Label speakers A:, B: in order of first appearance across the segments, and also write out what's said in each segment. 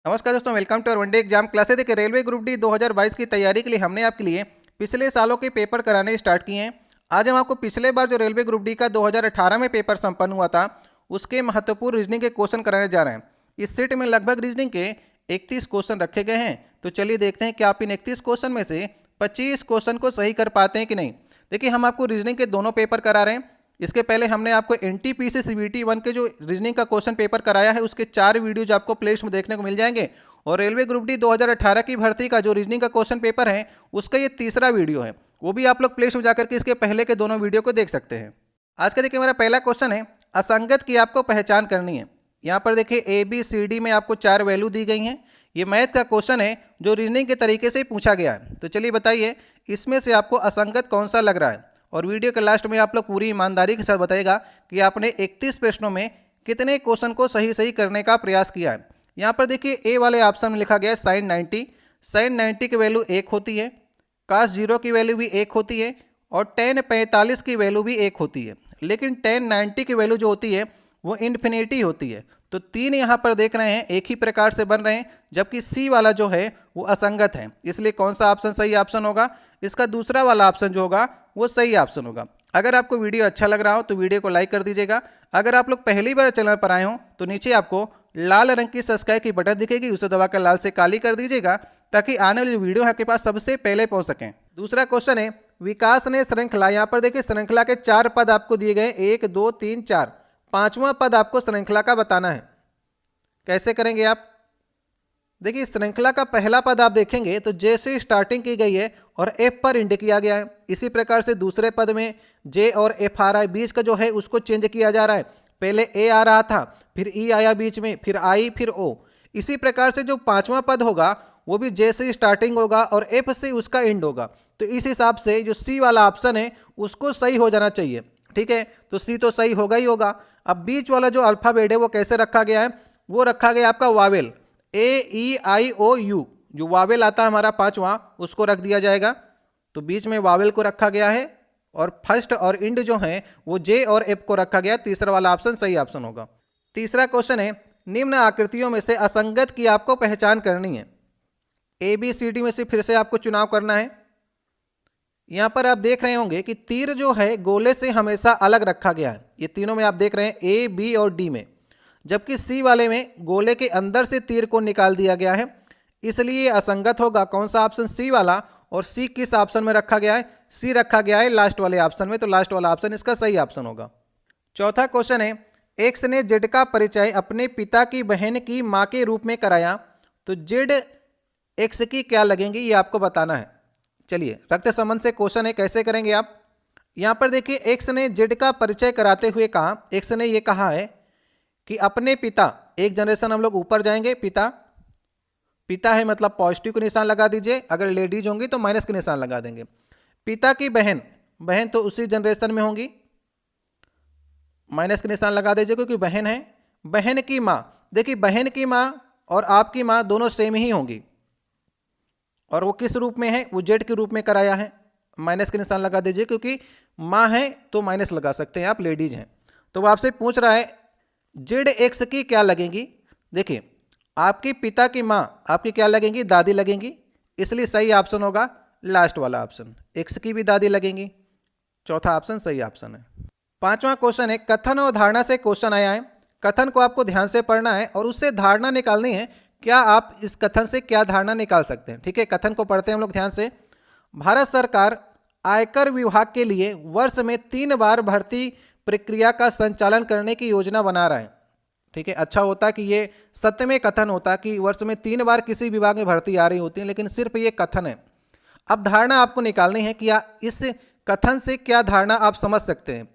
A: नमस्कार दोस्तों, welcome to one day exam classes. देखिए, रेलवे ग्रुप डी 2022 की तैयारी के लिए हमने आपके लिए पिछले सालों के पेपर कराने स्टार्ट किए हैं। आज हम आपको पिछले बार जो रेलवे ग्रुप डी का 2018 में पेपर संपन्न हुआ था उसके महत्वपूर्ण रीजनिंग के क्वेश्चन कराने जा रहे हैं। इस सेट में लगभग रीजनिंग के 31 क्वेश्चन रखे गए हैं। तो चलिए देखते हैं कि आप इन 31 क्वेश्चन में से 25 क्वेश्चन को सही कर पाते हैं कि नहीं। देखिए, हम आपको रीजनिंग के दोनों पेपर करा रहे हैं। इसके पहले हमने आपको एनटीपीसी सीबीटी 1 के जो रीजनिंग का क्वेश्चन पेपर कराया है उसके 4 वीडियोज आपको प्लेलिस्ट में देखने को मिल जाएंगे। और रेलवे ग्रुप डी 2018 की भर्ती का जो रीजनिंग का क्वेश्चन पेपर है उसका ये तीसरा वीडियो है, वो भी आप लोग प्लेलिस्ट में जाकर के इसके पहले के दोनों वीडियो को देख सकते हैं। आज का देखिए, हमारा पहला क्वेश्चन है, असंगत की आपको पहचान करनी है। यहाँ पर देखिए ABCD में आपको 4 वैल्यू दी गई हैं। ये मैथ का क्वेश्चन है जो रीजनिंग के तरीके से पूछा गया है। तो चलिए बताइए, इसमें से आपको असंगत कौन सा लग रहा है। और वीडियो के लास्ट में आप लोग पूरी ईमानदारी के साथ बताएगा कि आपने 31 प्रश्नों में कितने क्वेश्चन को सही करने का प्रयास किया है। यहाँ पर देखिए ए वाले ऑप्शन में लिखा गया है साइन 90। साइन 90 की वैल्यू 1 होती है, कास 0 की वैल्यू भी 1 होती है और टेन 45 की वैल्यू भी 1 होती है। लेकिन टेन 90 की वैल्यू जो होती है वो इन्फिनिटी होती है। तो 3 यहाँ पर देख रहे हैं एक ही प्रकार से बन रहे हैं, जबकि सी वाला जो है वो असंगत है। इसलिए कौन सा ऑप्शन सही ऑप्शन होगा? इसका दूसरा वाला ऑप्शन जो होगा वो सही ऑप्शन होगा। अगर आपको वीडियो अच्छा लग रहा हो तो वीडियो को लाइक कर दीजिएगा। अगर आप लोग पहली बार चैनल पर आए हो तो नीचे आपको लाल रंग की सब्सक्राइब की बटन दिखेगी, उसे दबाकर लाल से काली कर दीजिएगा ताकि आने वाली वीडियो आपके पास सबसे पहले पहुंच सकें। दूसरा क्वेश्चन है, विकास ने श्रृंखला, यहाँ पर देखिए श्रृंखला के 4 पद आपको दिए गए, 1 2 3 4, 5वां पद आपको श्रृंखला का बताना है। कैसे करेंगे आप? देखिए, श्रृंखला का पहला पद आप देखेंगे तो जैसे स्टार्टिंग की गई है और एफ पर इंड किया गया है, इसी प्रकार से दूसरे पद में जे और एफ आ रहा है, बीच का जो है उसको चेंज किया जा रहा है। पहले ए आ रहा था, फिर ई आया बीच में, फिर आई, फिर ओ। इसी प्रकार से जो 5वां पद होगा वो भी जे से स्टार्टिंग होगा और एफ से उसका एंड होगा। तो इस हिसाब से जो सी वाला ऑप्शन है उसको सही हो जाना चाहिए। ठीक है, तो सी तो सही होगा ही होगा। अब बीच वाला जो अल्फाबेट है वो कैसे रखा गया है? वो रखा गया आपका वावेल, AEIOU, जो वावेल आता है हमारा 5वां, उसको रख दिया जाएगा। तो बीच में वावेल को रखा गया है और फर्स्ट और इंड जो है वो जे और एफ को रखा गया। तीसरा वाला ऑप्शन सही ऑप्शन होगा। तीसरा क्वेश्चन है, निम्न आकृतियों में से असंगत की आपको पहचान करनी है। ABCD में से फिर से आपको चुनाव करना है। यहाँ पर आप देख रहे होंगे कि तीर जो है गोले से हमेशा अलग रखा गया है। ये तीनों में आप देख रहे हैं A, B और D में, जबकि सी वाले में गोले के अंदर से तीर को निकाल दिया गया है, इसलिए असंगत होगा। कौन सा ऑप्शन? सी वाला। और सी किस ऑप्शन में रखा गया है? सी रखा गया है लास्ट वाले ऑप्शन में, तो लास्ट वाला ऑप्शन इसका सही ऑप्शन होगा। चौथा क्वेश्चन है, एक्स ने जेड का परिचय अपने पिता की बहन की मां के रूप में कराया, तो जेड एक्स की क्या लगेंगी ये आपको बताना है। चलिए, रक्त संबंध से क्वेश्चन है, कैसे करेंगे आप? यहां पर देखिए, एक्स ने जेड का परिचय कराते हुए कहा, एक्स ने ये कहा है कि अपने पिता, एक जनरेशन हम लोग ऊपर जाएंगे, पिता, पिता है मतलब पॉजिटिव का निशान लगा दीजिए, अगर लेडीज होंगी तो माइनस का निशान लगा देंगे। पिता की बहन, बहन तो उसी जनरेशन में होंगी, माइनस का निशान लगा दीजिए क्योंकि बहन है। बहन की माँ, देखिए बहन की माँ और आपकी माँ दोनों सेम ही होंगी, और वो किस रूप में है? वो जेड के रूप में कराया है, माइनस का निशान लगा दीजिए क्योंकि माँ है तो माइनस लगा सकते हैं आप, लेडीज हैं। तो वो आपसे पूछ रहा है जेड एक्स की क्या लगेंगी। देखिए, आपकी पिता की माँ आपकी क्या लगेंगी? दादी लगेंगी, इसलिए सही ऑप्शन होगा लास्ट वाला ऑप्शन, एक्स की भी दादी लगेंगी। चौथा ऑप्शन सही ऑप्शन है। पांचवा क्वेश्चन है, कथन और धारणा से क्वेश्चन आया है। कथन को आपको ध्यान से पढ़ना है और उससे धारणा निकालनी है। क्या आप इस कथन से क्या धारणा निकाल सकते हैं? ठीक है, कथन को पढ़ते हैं हम लोग ध्यान से। भारत सरकार आयकर विभाग के लिए वर्ष में 3 बार भर्ती प्रक्रिया का संचालन करने की योजना बना रहा है। ठीक है, अच्छा होता कि ये सत्य में कथन होता कि वर्ष में 3 बार किसी विभाग में भर्ती आ रही होती है, लेकिन सिर्फ ये कथन है। अब धारणा आपको निकालनी है कि इस कथन से क्या धारणा आप समझ सकते हैं।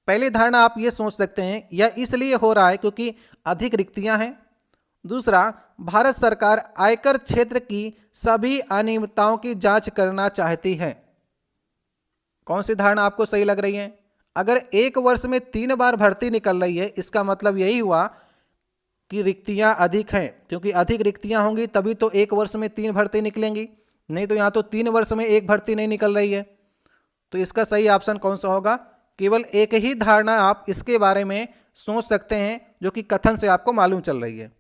A: पहली धारणा आप ये सोच सकते हैं, यह इसलिए हो रहा है क्योंकि अधिक रिक्तियां हैं। दूसरा, भारत सरकार आयकर क्षेत्र की सभी अनियमितताओं की जांच करना चाहती है। कौन सी धारणा आपको सही लग रही है? अगर एक वर्ष में 3 बार भर्ती निकल रही है, इसका मतलब यही हुआ कि रिक्तियां अधिक हैं, क्योंकि अधिक रिक्तियां होंगी तभी तो एक वर्ष में 3 भर्ती निकलेंगी, नहीं तो यहाँ तो 3 वर्ष में एक भर्ती नहीं निकल रही है। तो इसका सही ऑप्शन कौन सा होगा? केवल एक ही धारणा आप इसके बारे में सोच सकते हैं जो कि कथन से आपको मालूम चल रही है।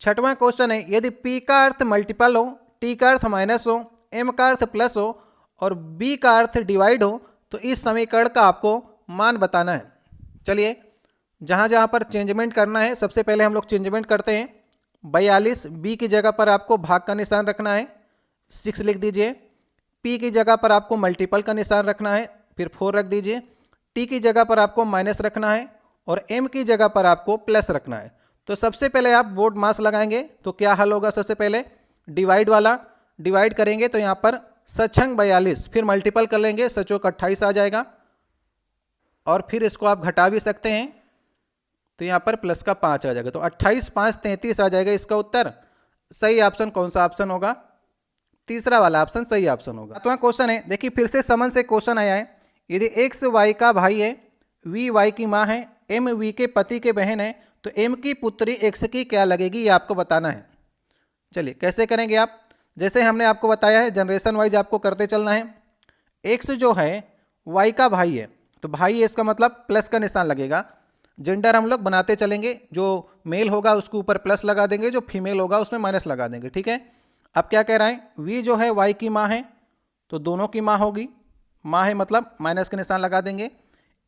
A: छठवां क्वेश्चन है, यदि P का अर्थ मल्टीपल हो, T का अर्थ माइनस हो, M का अर्थ प्लस हो और B का अर्थ डिवाइड हो तो इस समीकरण का आपको मान बताना है। चलिए जहाँ जहाँ पर चेंजमेंट करना है सबसे पहले हम लोग चेंजमेंट करते हैं। 42 B की जगह पर आपको भाग का निशान रखना है, 6 लिख दीजिए। P की जगह पर आपको मल्टीपल का निशान रखना है, फिर 4 रख दीजिए। T की जगह पर आपको माइनस रखना है और M की जगह पर आपको प्लस रखना है। तो सबसे पहले आप बोर्ड मास लगाएंगे तो क्या हल होगा, सबसे पहले डिवाइड वाला डिवाइड करेंगे तो यहाँ पर सचंग 42, फिर मल्टीपल कर लेंगे, सचोक 28 आ जाएगा और फिर इसको आप घटा भी सकते हैं तो यहाँ पर प्लस का 5 आ जाएगा। तो 28 5 33 आ जाएगा। इसका उत्तर सही ऑप्शन कौन सा ऑप्शन होगा? तीसरा वाला ऑप्शन सही ऑप्शन होगा। सातवां क्वेश्चन है, देखिए फिर से समन से क्वेश्चन आया है। यदि एक्स वाई का भाई है, वी वाई की माँ है, एम वी के पति के बहन है तो एम की पुत्री एक्स की क्या लगेगी, ये आपको बताना है। चलिए कैसे करेंगे आप, जैसे हमने आपको बताया है जनरेशन वाइज आपको करते चलना है। एक्स जो है वाई का भाई है तो भाई है इसका मतलब प्लस का निशान लगेगा। जेंडर हम लोग बनाते चलेंगे, जो मेल होगा उसके ऊपर प्लस लगा देंगे, जो फीमेल होगा उसमें माइनस लगा देंगे। ठीक है, अब क्या कह रहा है, वी जो है वाई की माँ है तो दोनों की माँ होगी, माँ है मतलब माइनस के निशान लगा देंगे।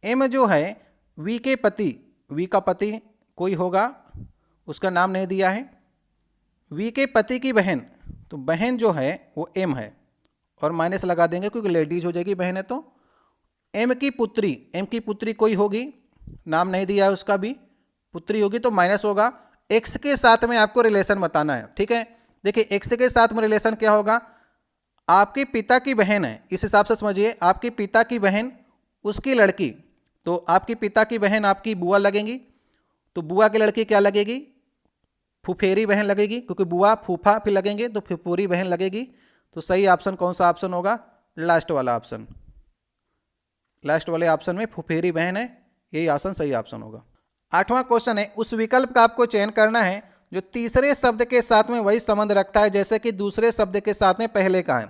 A: एम जो है वी के पति, वी का पति कोई होगा, उसका नाम नहीं दिया है। वी के पति की बहन, तो बहन जो है वो एम है और माइनस लगा देंगे क्योंकि लेडीज हो जाएगी, बहन है तो। एम की पुत्री, एम की पुत्री कोई होगी, नाम नहीं दिया है उसका भी, पुत्री होगी तो माइनस होगा। एक्स के साथ में आपको रिलेशन बताना है। ठीक है, देखिए एक्स के साथ में रिलेशन क्या होगा, आपके पिता की बहन है, इस हिसाब से समझिए, आपके पिता की बहन उसकी लड़की, तो आपकी पिता की बहन आपकी बुआ लगेंगी, तो बुआ की लड़की क्या लगेगी, फुफेरी बहन लगेगी, क्योंकि बुआ फूफा फिर लगेंगे तो फुफूरी बहन लगेगी। तो सही ऑप्शन कौन सा ऑप्शन होगा, लास्ट वाला ऑप्शन। लास्ट वाले ऑप्शन में फुफेरी बहन है, यही ऑप्शन सही ऑप्शन होगा। आठवां क्वेश्चन है, उस विकल्प का आपको चयन करना है जो तीसरे शब्द के साथ में वही संबंध रखता है जैसे कि दूसरे शब्द के साथ में पहले का है।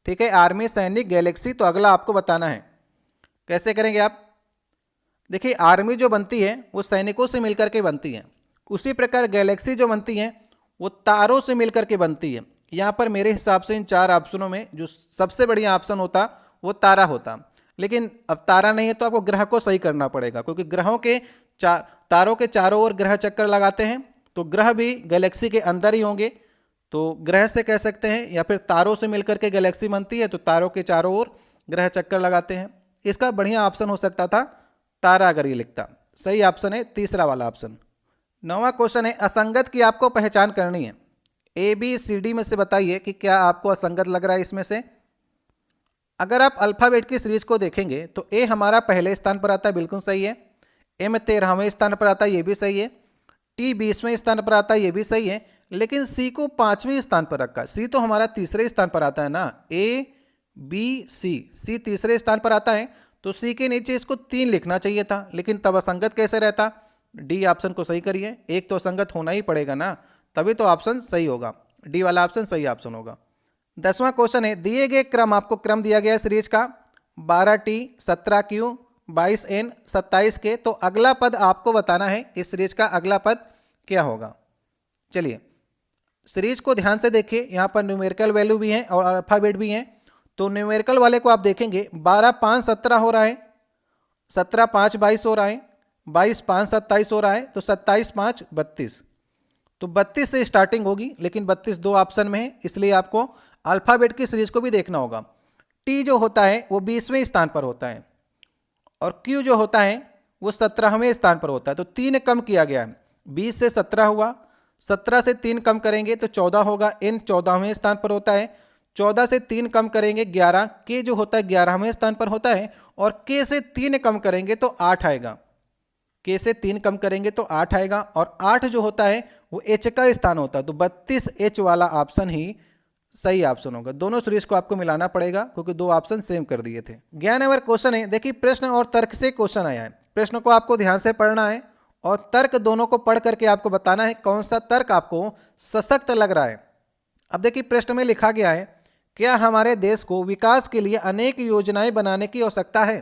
A: ठीक है, आर्मी, सैनिक, गैलेक्सी, तो अगला आपको बताना है। कैसे करेंगे आप, देखिए आर्मी जो बनती है वो सैनिकों से मिलकर के बनती है, उसी प्रकार गैलेक्सी जो बनती है वो तारों से मिलकर के बनती है। यहाँ पर मेरे हिसाब से इन चार ऑप्शनों में जो सबसे बढ़िया ऑप्शन होता वो तारा होता, लेकिन अब तारा नहीं है तो आपको ग्रह को सही करना पड़ेगा, क्योंकि ग्रहों के तारों के चारों ओर ग्रह चक्कर लगाते हैं, तो ग्रह भी गैलेक्सी के अंदर ही होंगे, तो ग्रह से कह सकते हैं, या फिर तारों से मिलकर के गैलेक्सी बनती है तो तारों के चारों ओर ग्रह चक्कर लगाते हैं। इसका बढ़िया ऑप्शन हो सकता था तारा, अगर ये लिखता। सही ऑप्शन है तीसरा वाला ऑप्शन। नौवां क्वेश्चन है, असंगत की आपको पहचान करनी है। ए बी सी डी में से बताइए कि क्या आपको असंगत लग रहा है इसमें से। अगर आप अल्फ़ाबेट की सीरीज को देखेंगे तो ए हमारा पहले स्थान पर आता है, बिल्कुल सही है। एम 13वें स्थान पर आता है, ये भी सही है। टी 20वें स्थान पर आता है, ये भी सही है। लेकिन सी को 5वें स्थान पर रखा है। सी तो हमारा तीसरे स्थान पर आता है ना, ए बी सी तीसरे स्थान पर आता है, तो सी के नीचे इसको 3 लिखना चाहिए था, लेकिन तब असंगत कैसे रहता। डी ऑप्शन को सही करिए, एक तो असंगत होना ही पड़ेगा ना, तभी तो ऑप्शन सही होगा। डी वाला ऑप्शन सही ऑप्शन होगा। 10वां क्वेश्चन है, दिए गए क्रम, आपको क्रम दिया गया है सीरीज का 12T 17Q 22N 27K, तो अगला पद आपको बताना है इस सीरीज का अगला पद क्या होगा। चलिए सीरीज को ध्यान से देखिए, यहाँ पर न्यूमेरिकल वैल्यू भी है और अल्फाबेट भी है। तो न्यूमेरिकल वाले को आप देखेंगे 12 5 17 हो रहा है, 17 5 22 हो रहा है, 22 5 27 हो रहा है, तो 27 5 32, तो 32 से स्टार्टिंग होगी, लेकिन 32 दो ऑप्शन में है, इसलिए आपको अल्फाबेट की सीरीज को भी देखना होगा। टी जो होता है वो 20वें स्थान पर होता है और क्यू जो होता है वो 17वें स्थान पर होता है, तो 3 कम किया गया है। 20 से 17 हुआ, 17 से 3 कम करेंगे तो 14 होगा, एन 14वें स्थान पर होता है। 14 से 3 कम करेंगे 11, के जो होता है 11वें स्थान पर होता है, और के से 3 कम करेंगे तो 8 आएगा। के से 3 कम करेंगे तो 8 आएगा, और 8 जो होता है वो एच का स्थान होता है, तो 32 एच वाला ऑप्शन ही सही ऑप्शन होगा। दोनों सीरीज को आपको मिलाना पड़ेगा क्योंकि दो ऑप्शन सेम कर दिए थे। 11 नंबर क्वेश्चन है, देखिए प्रश्न और तर्क से क्वेश्चन आया है। प्रश्न को आपको ध्यान से पढ़ना है और तर्क दोनों को पढ़ करके आपको बताना है कौन सा तर्क आपको सशक्त लग रहा है। अब देखिए प्रश्न में लिखा गया है, क्या हमारे देश को विकास के लिए अनेक योजनाएं बनाने की आवश्यकता है।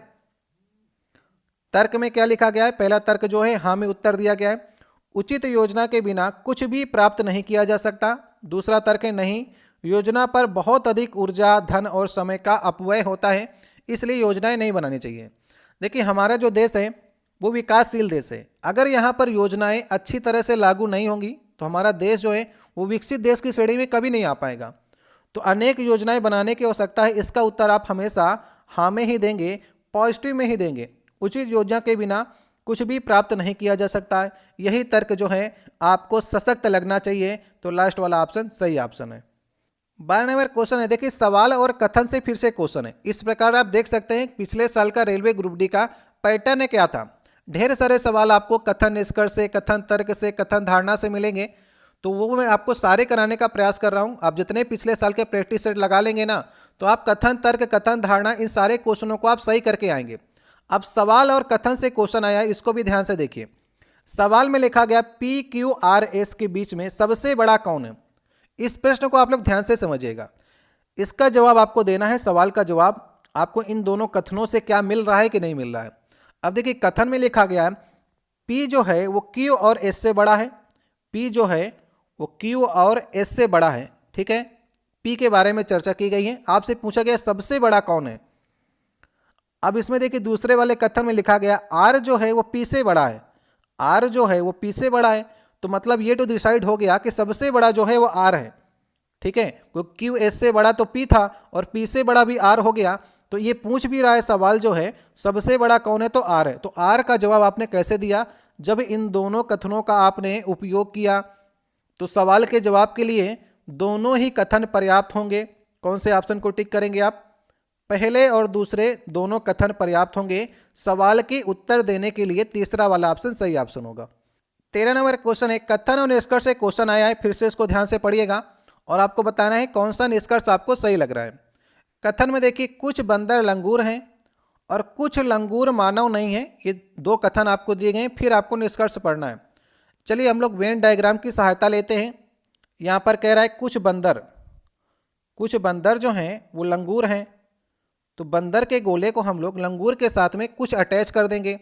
A: तर्क में क्या लिखा गया है, पहला तर्क जो है हाँ में उत्तर दिया गया है, उचित योजना के बिना कुछ भी प्राप्त नहीं किया जा सकता। दूसरा तर्क है नहीं, योजना पर बहुत अधिक ऊर्जा, धन और समय का अपव्यय होता है, इसलिए योजनाएं नहीं बनानी चाहिए। देखिए हमारा जो देश है वो विकासशील देश है। अगर यहाँ पर योजनाएं अच्छी तरह से लागू नहीं होंगी तो हमारा देश जो है वो विकसित देश की श्रेणी में कभी नहीं आ पाएगा। तो अनेक योजनाएं बनाने की आवश्यकता है, इसका उत्तर आप हमेशा हाँ में ही देंगे, पॉजिटिव में ही देंगे। उचित योजना के बिना कुछ भी प्राप्त नहीं किया जा सकता है। यही तर्क जो है आपको सशक्त लगना चाहिए, तो लास्ट वाला ऑप्शन सही ऑप्शन है। 12 नंबर क्वेश्चन है, देखिए सवाल और कथन से फिर से क्वेश्चन है। इस प्रकार आप देख सकते हैं पिछले साल का रेलवे ग्रुप डी का पैटर्न क्या था। ढेर सारे सवाल आपको कथन निष्कर्ष से, कथन तर्क से, कथन धारणा से मिलेंगे, तो वो मैं आपको सारे कराने का प्रयास कर रहा हूँ। आप जितने पिछले साल के प्रैक्टिस सेट लगा लेंगे ना, तो आप कथन तर्क, कथन धारणा, इन सारे क्वेश्चनों को आप सही करके आएंगे। अब सवाल और कथन से क्वेश्चन आया है, इसको भी ध्यान से देखिए। सवाल में लिखा गया PQRS के बीच में सबसे बड़ा कौन है। इस प्रश्न को आप लोग ध्यान से समझिएगा। इसका जवाब आपको देना है, सवाल का जवाब आपको इन दोनों कथनों से क्या मिल रहा है कि नहीं मिल रहा है। अब देखिए कथन में लिखा गया है P जो है वो Q और S से बड़ा है। P जो है वो Q और S से बड़ा है, ठीक है। P के बारे में चर्चा की गई है। आपसे पूछा गया सबसे बड़ा कौन है। अब इसमें देखिए दूसरे वाले कथन में लिखा गया R जो है वो P से बड़ा है। R जो है वो P से बड़ा है, तो मतलब ये तो डिसाइड हो गया कि सबसे बड़ा जो है वो R है, ठीक है। क्योंकि Q S से बड़ा तो P था और P से बड़ा भी R हो गया। तो ये पूछ भी रहा है सवाल जो है सबसे बड़ा कौन है, तो R है। तो R का जवाब आपने कैसे दिया, जब इन दोनों कथनों का आपने उपयोग किया। तो सवाल के जवाब के लिए दोनों ही कथन पर्याप्त होंगे। कौन से ऑप्शन को टिक करेंगे आप, पहले और दूसरे दोनों कथन पर्याप्त होंगे। सवाल के उत्तर देने के लिए तीसरा वाला ऑप्शन सही ऑप्शन होगा। 13 नंबर क्वेश्चन है, कथन और निष्कर्ष से क्वेश्चन आया है। फिर से इसको ध्यान से पढ़िएगा और आपको बताना है कौन सा निष्कर्ष आपको सही लग रहा है। कथन में देखिए कुछ बंदर लंगूर हैं और कुछ लंगूर मानव नहीं है। ये दो कथन आपको दिए गए हैं, फिर आपको निष्कर्ष पढ़ना है। चलिए हम लोग वेन डायग्राम की सहायता लेते हैं। यहाँ पर कह रहा है कुछ बंदर जो हैं वो लंगूर हैं, तो बंदर के गोले को हम लोग लंगूर के साथ में कुछ अटैच कर देंगे।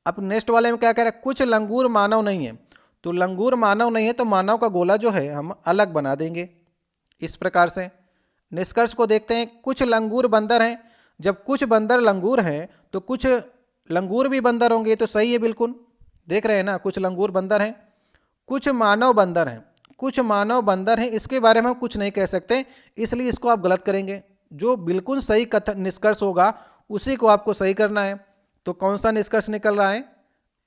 A: अब नेक्स्ट वाले में क्या कह रहा है, कुछ लंगूर मानव नहीं है, तो लंगूर मानव नहीं है तो मानव का गोला जो है हम अलग बना देंगे। इस प्रकार से निष्कर्ष को देखते हैं, कुछ लंगूर बंदर हैं। जब कुछ बंदर लंगूर हैं तो कुछ लंगूर भी बंदर होंगे, तो सही है बिल्कुल। देख रहे हैं ना, कुछ लंगूर बंदर हैं, कुछ मानव बंदर हैं। कुछ मानव बंदर हैं, इसके बारे में हम कुछ नहीं कह सकते, इसलिए इसको आप गलत करेंगे। जो बिल्कुल सही कथन निष्कर्ष होगा उसी को आपको सही करना है। तो कौन सा निष्कर्ष निकल रहा है,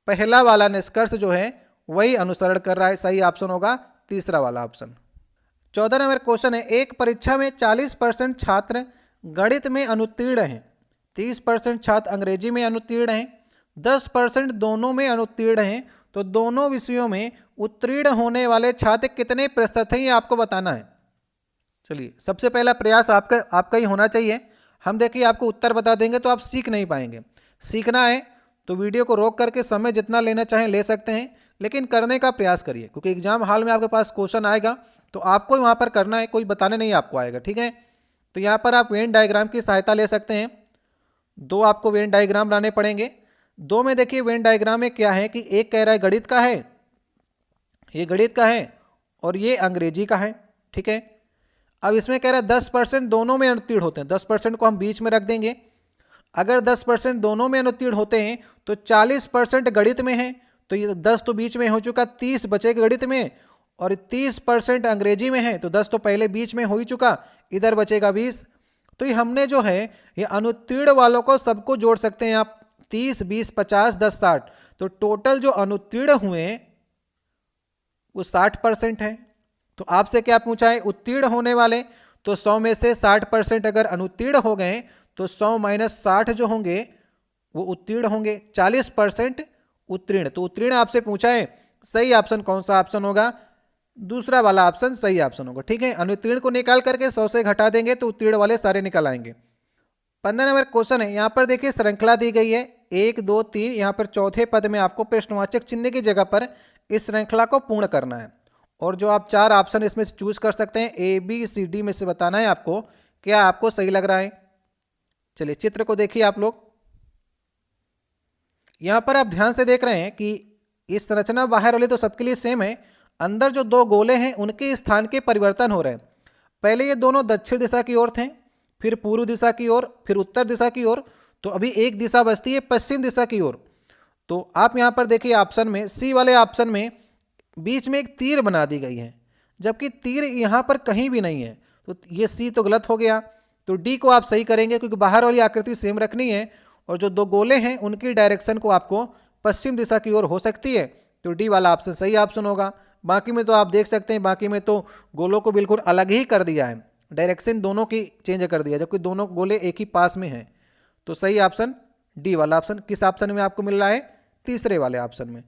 A: पहला वाला निष्कर्ष जो है वही अनुसरण कर रहा है, सही ऑप्शन होगा तीसरा वाला ऑप्शन। 14 नंबर क्वेश्चन है, एक परीक्षा में 40% छात्र गणित में अनुत्तीर्ण हैं, 30% छात्र अंग्रेजी में अनुत्तीर्ण हैं, 10% दोनों में अनुत्तीर्ण हैं। तो दोनों विषयों में उत्तीर्ण होने वाले छात्र कितने प्रतिशत हैं, ये आपको बताना है। चलिए सबसे पहला प्रयास आपका ही होना चाहिए। हम देखिए आपको उत्तर बता देंगे तो आप सीख नहीं पाएंगे। सीखना है तो वीडियो को रोक करके समय जितना लेना चाहें ले सकते हैं, लेकिन करने का प्रयास करिए, क्योंकि एग्जाम हॉल में आपके पास क्वेश्चन आएगा तो आपको वहाँ पर करना है, कोई बताने नहीं आपको आएगा, ठीक है। तो यहाँ पर आप वेन डायग्राम की सहायता ले सकते हैं। दो आपको वेन डायग्राम लाने पड़ेंगे। दो में देखिए वेन डायग्राम में क्या है कि एक कह रहा है गणित का है, ये गणित का है और ये अंग्रेजी का है, ठीक है। अब इसमें कह रहा है 10% दोनों में अनुत्तीर्ण होते हैं, 10% को हम बीच में रख देंगे। अगर 10% दोनों में अनुत्तीर्ण होते हैं तो 40% गणित में है, तो ये 10 तो बीच में हो चुका, 30 बचेगा गणित में, और 30% अंग्रेजी में है तो 10 तो पहले बीच में हो ही चुका, इधर बचेगा 20। तो ये हमने जो है ये अनुत्तीर्ण वालों को सबको जोड़ सकते हैं आप, 30, 20, 50, 10, 60। तो टोटल जो अनुत्तीर्ण हुए वो 60% है। तो आपसे क्या पूछा है, उत्तीर्ण होने वाले, तो 100 में से 60% अगर अनुत्तीर्ण हो गए तो 100 माइनस 60 जो होंगे वो उत्तीर्ण होंगे, 40% उत्तीर्ण। तो उत्तीर्ण आपसे पूछा है, सही ऑप्शन कौन सा ऑप्शन होगा, दूसरा वाला ऑप्शन सही ऑप्शन होगा, ठीक है। अनुत्तीर्ण को निकाल करके 100 से घटा देंगे तो उत्तीर्ण वाले सारे निकल आएंगे। 15 नंबर क्वेश्चन है, यहाँ पर देखिए श्रृंखला दी गई है 1, 2, 3। यहाँ पर चौथे पद में आपको प्रश्नवाचक चिन्ह की जगह पर इस श्रृंखला को पूर्ण करना है, और जो आप 4 ऑप्शन इसमें से चूज कर सकते हैं, A, B, C, D में से बताना है आपको क्या आपको सही लग रहा है। चलिए चित्र को देखिए आप लोग। यहाँ पर आप ध्यान से देख रहे हैं कि इस संरचना बाहर वाली तो सबके लिए सेम है, अंदर जो दो गोले हैं उनके स्थान के परिवर्तन हो रहे हैं। पहले ये दोनों दक्षिण दिशा की ओर थे, फिर पूर्व दिशा की ओर, फिर उत्तर दिशा की ओर, तो अभी एक दिशा बचती है पश्चिम दिशा की ओर। तो आप यहाँ पर देखिए ऑप्शन में, सी वाले ऑप्शन में बीच में एक तीर बना दी गई है, जबकि तीर यहाँ पर कहीं भी नहीं है, तो ये सी तो गलत हो गया। तो डी को आप सही करेंगे क्योंकि बाहर वाली आकृति सेम रखनी है और जो दो गोले हैं उनकी डायरेक्शन को आपको पश्चिम दिशा की ओर हो सकती है, तो डी वाला ऑप्शन सही ऑप्शन होगा। बाकी में तो आप देख सकते हैं, बाकी में तो गोलों को बिल्कुल अलग ही कर दिया है, डायरेक्शन दोनों की चेंज कर दिया, जबकि दोनों गोले एक ही पास में हैं। तो सही ऑप्शन डी वाला ऑप्शन। किस ऑप्शन में आपको मिल रहा है? तीसरे वाले ऑप्शन में।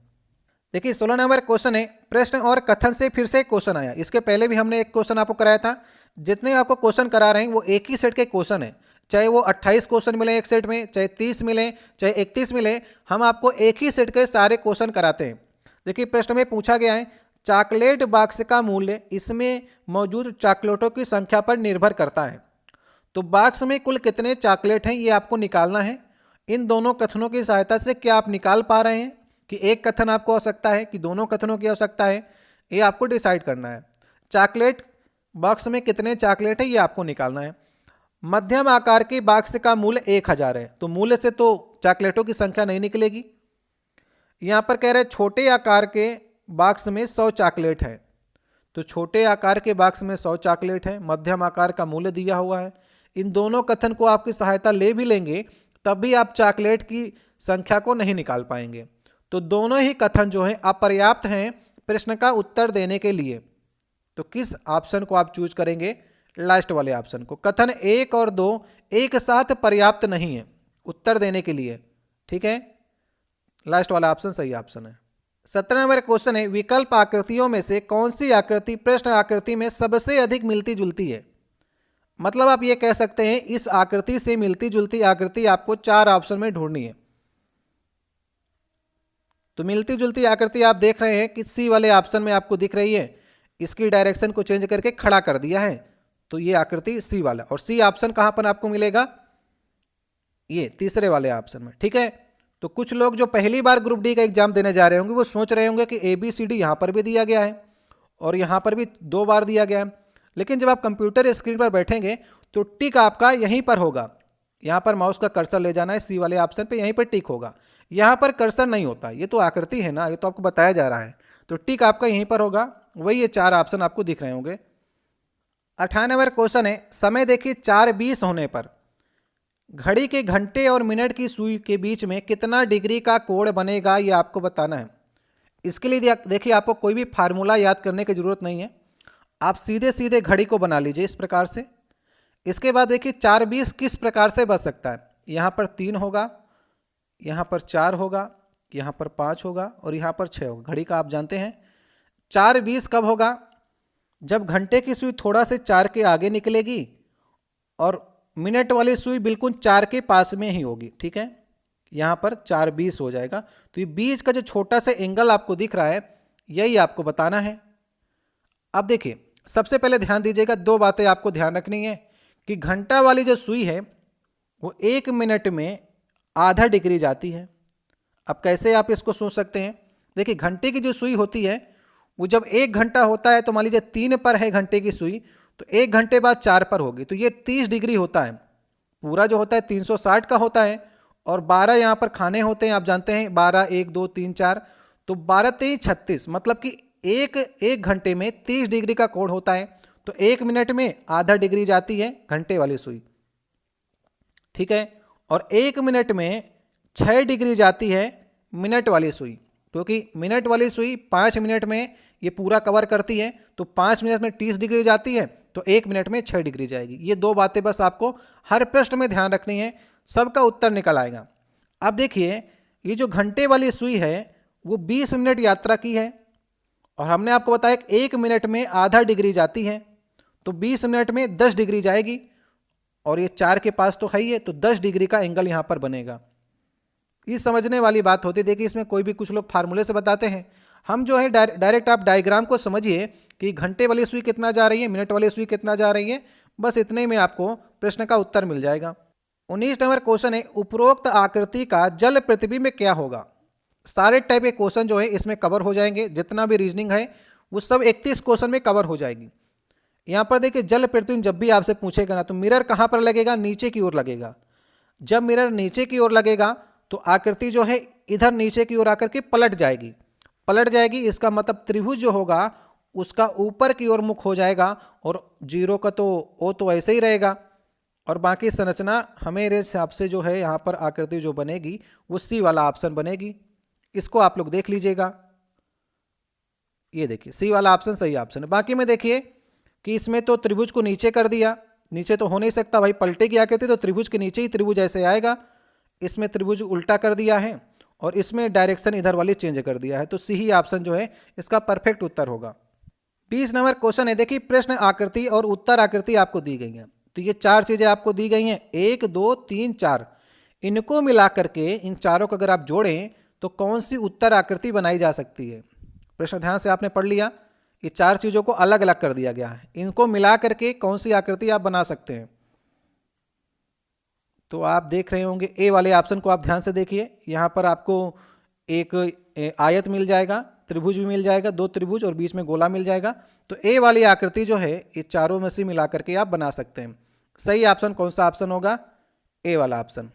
A: देखिए 16 नंबर क्वेश्चन है, प्रश्न और कथन से फिर से क्वेश्चन आया। इसके पहले भी हमने एक क्वेश्चन आपको कराया था। जितने आपको क्वेश्चन करा रहे हैं वो एक ही सेट के क्वेश्चन है, चाहे वो 28 क्वेश्चन मिले एक सेट में, चाहे 30 मिले, चाहे 31 मिले, हम आपको एक ही सेट के सारे क्वेश्चन कराते हैं। देखिए प्रश्न में पूछा गया है, चॉकलेट बॉक्स का मूल्य इसमें मौजूद चॉकलेटों की संख्या पर निर्भर करता है। तो बॉक्स में कुल कितने चॉकलेट हैं ये आपको निकालना है। इन दोनों कथनों की सहायता से क्या आप निकाल पा रहे हैं कि एक कथन आपको आवश्यकता है कि दोनों कथनों की आवश्यकता है, ये आपको डिसाइड करना है। चॉकलेट बॉक्स में कितने चॉकलेट है ये आपको निकालना है। मध्यम आकार के बॉक्स का मूल्य 1000 है, तो मूल्य से तो चॉकलेटों की संख्या नहीं निकलेगी। यहाँ पर कह रहे हैं छोटे आकार के बॉक्स में 100 चॉकलेट है, तो छोटे आकार के बॉक्स में 100 चॉकलेट है, मध्यम आकार का मूल्य दिया हुआ है। इन दोनों कथन को आपकी सहायता ले भी लेंगे तब भी आप चॉकलेट की संख्या को नहीं निकाल पाएंगे। तो दोनों ही कथन जो हैं अपर्याप्त हैं प्रश्न का उत्तर देने के लिए। तो किस ऑप्शन को आप चूज करेंगे? लास्ट वाले ऑप्शन को। कथन 1 और 2 एक साथ पर्याप्त नहीं है उत्तर देने के लिए, ठीक है, लास्ट वाला ऑप्शन सही ऑप्शन है। 17 नंबर क्वेश्चन है, विकल्प आकृतियों में से कौन सी आकृति प्रश्न आकृति में सबसे अधिक मिलती जुलती है? मतलब आप ये कह सकते हैं इस आकृति से मिलती जुलती आकृति आपको 4 ऑप्शन में ढूंढनी है। तो मिलती जुलती आकृति आप देख रहे हैं कि सी वाले ऑप्शन में आपको दिख रही है, इसकी डायरेक्शन को चेंज करके खड़ा कर दिया है, तो ये आकृति सी वाला। और सी ऑप्शन कहां पर आपको मिलेगा? ये तीसरे वाले ऑप्शन में, ठीक है। तो कुछ लोग जो पहली बार ग्रुप डी का एग्जाम देने जा रहे होंगे वो सोच रहे होंगे कि ABCD यहाँ पर भी दिया गया है और यहाँ पर भी 2 बार दिया गया है, लेकिन जब आप कंप्यूटर स्क्रीन पर बैठेंगे तो टिक आपका यहीं पर होगा। यहाँ पर माउस का कर्सर ले जाना है सी वाले ऑप्शन पे, यहीं पर टिक होगा। यहाँ पर कर्सर नहीं होता, ये तो आकृति है ना, ये तो आपको बताया जा रहा है, तो टिक आपका यहीं पर होगा। वही ये 4 ऑप्शन आपको दिख रहे होंगे। 18 नंबर क्वेश्चन है, समय देखिए 4:20 होने पर घड़ी के घंटे और मिनट की सुई के बीच में कितना डिग्री का कोण बनेगा ये आपको बताना है। इसके लिए देखिए आपको कोई भी फार्मूला याद करने की जरूरत नहीं है, आप सीधे सीधे घड़ी को बना लीजिए इस प्रकार से। इसके बाद देखिए 4:20 किस प्रकार से बच सकता है। यहाँ पर 3 होगा, यहाँ पर 4 होगा, यहाँ पर 5 होगा और यहाँ पर 6 होगा। घड़ी का आप जानते हैं 4:20 कब होगा? जब घंटे की सुई थोड़ा से 4 के आगे निकलेगी और मिनट वाली सुई बिल्कुल 4 के पास में ही होगी, ठीक है। यहाँ पर 4:20 हो जाएगा। तो ये बीच का जो छोटा सा एंगल आपको दिख रहा है यही आपको बताना है। अब देखिए सबसे पहले ध्यान दीजिएगा, 2 बातें आपको ध्यान रखनी है कि घंटा वाली जो सुई है वो 1 मिनट में आधा डिग्री जाती है। अब कैसे आप इसको सोच सकते हैं? देखिए घंटे की जो सुई होती है वो जब 1 घंटा होता है तो मान लीजिए 3 पर है घंटे की सुई, तो 1 घंटे बाद 4 पर होगी, तो ये 30 डिग्री होता है। पूरा जो होता है 360 का होता है और 12 यहाँ पर खाने होते हैं, आप जानते हैं 12, 1, 2, 3, 4, तो 12 3 36, मतलब कि एक घंटे में 30 डिग्री का कोण होता है। तो 1 मिनट में आधा डिग्री जाती है घंटे वाली सुई, ठीक है, और 1 मिनट में 6 डिग्री जाती है मिनट वाली सुई, क्योंकि मिनट वाली सुई 5 मिनट में ये पूरा कवर करती है, तो 5 मिनट में 30 डिग्री जाती है, तो 1 मिनट में 6 डिग्री जाएगी। ये 2 बातें बस आपको हर प्रश्न में ध्यान रखनी है, सबका उत्तर निकल आएगा। अब देखिए ये जो घंटे वाली सुई है वो 20 मिनट यात्रा की है और हमने आपको बताया कि 1 मिनट में आधा डिग्री जाती है, तो 20 मिनट में 10 डिग्री जाएगी और ये 4 के पास तो है ही है, तो 10 डिग्री का एंगल यहाँ पर बनेगा। ये समझने वाली बात होती है। देखिए इसमें कोई भी कुछ लोग फार्मूले से बताते हैं, हम जो है डायरेक्ट आप डायग्राम को समझिए कि घंटे वाली सुई कितना जा रही है, मिनट वाली सुई कितना जा रही है, बस इतने में आपको प्रश्न का उत्तर मिल जाएगा। 19 नंबर क्वेश्चन है, उपरोक्त आकृति का जल प्रतिबिंब क्या होगा? सारे टाइप के क्वेश्चन जो है इसमें कवर हो जाएंगे, जितना भी रीजनिंग है वो सब 31 क्वेश्चन में कवर हो जाएगी। यहाँ पर देखिए जल प्रतिबिंब जब भी आपसे पूछेगा ना तो मिरर कहाँ पर लगेगा, नीचे की ओर लगेगा। जब मिरर नीचे की ओर लगेगा तो आकृति जो है इधर नीचे की ओर आकर के पलट जाएगी। इसका मतलब त्रिभुज जो होगा उसका ऊपर की ओर मुख हो जाएगा और जीरो का तो ओ तो ऐसे ही रहेगा और बाकी संरचना हमें हिसाब से जो है यहाँ पर आकृति जो बनेगी वो सी वाला ऑप्शन बनेगी। इसको आप लोग देख लीजिएगा, ये देखिए सी वाला ऑप्शन सही ऑप्शन है। बाकी में देखिए कि इसमें तो त्रिभुज को नीचे कर दिया, नीचे तो हो नहीं सकता भाई, पलटेगी आकृति तो त्रिभुज के नीचे ही त्रिभुज ऐसे आएगा। इसमें त्रिभुज उल्टा कर दिया है और इसमें डायरेक्शन इधर वाली चेंज कर दिया है, तो सी ही ऑप्शन जो है इसका परफेक्ट उत्तर होगा। 20 नंबर क्वेश्चन है, देखिए प्रश्न आकृति और उत्तर आकृति आपको दी गई है। तो ये 4 चीजें आपको दी गई हैं, 1 2 3 4, इनको मिला करके इन चारों को अगर आप जोड़ें तो कौन सी उत्तर आकृति बनाई जा सकती है। प्रश्न ध्यान से आपने पढ़ लिया, ये 4 चीजों को अलग अलग कर दिया गया है, इनको मिला करके कौन सी आकृति आप बना सकते हैं। तो आप देख रहे होंगे ए वाले ऑप्शन को आप ध्यान से देखिए, यहाँ पर आपको एक आयत मिल जाएगा, त्रिभुज भी मिल जाएगा, 2 त्रिभुज और बीच में गोला मिल जाएगा। तो ए वाली आकृति जो है ये चारों में से मिला करके आप बना सकते हैं। सही ऑप्शन कौन सा ऑप्शन होगा, ए वाला ऑप्शन।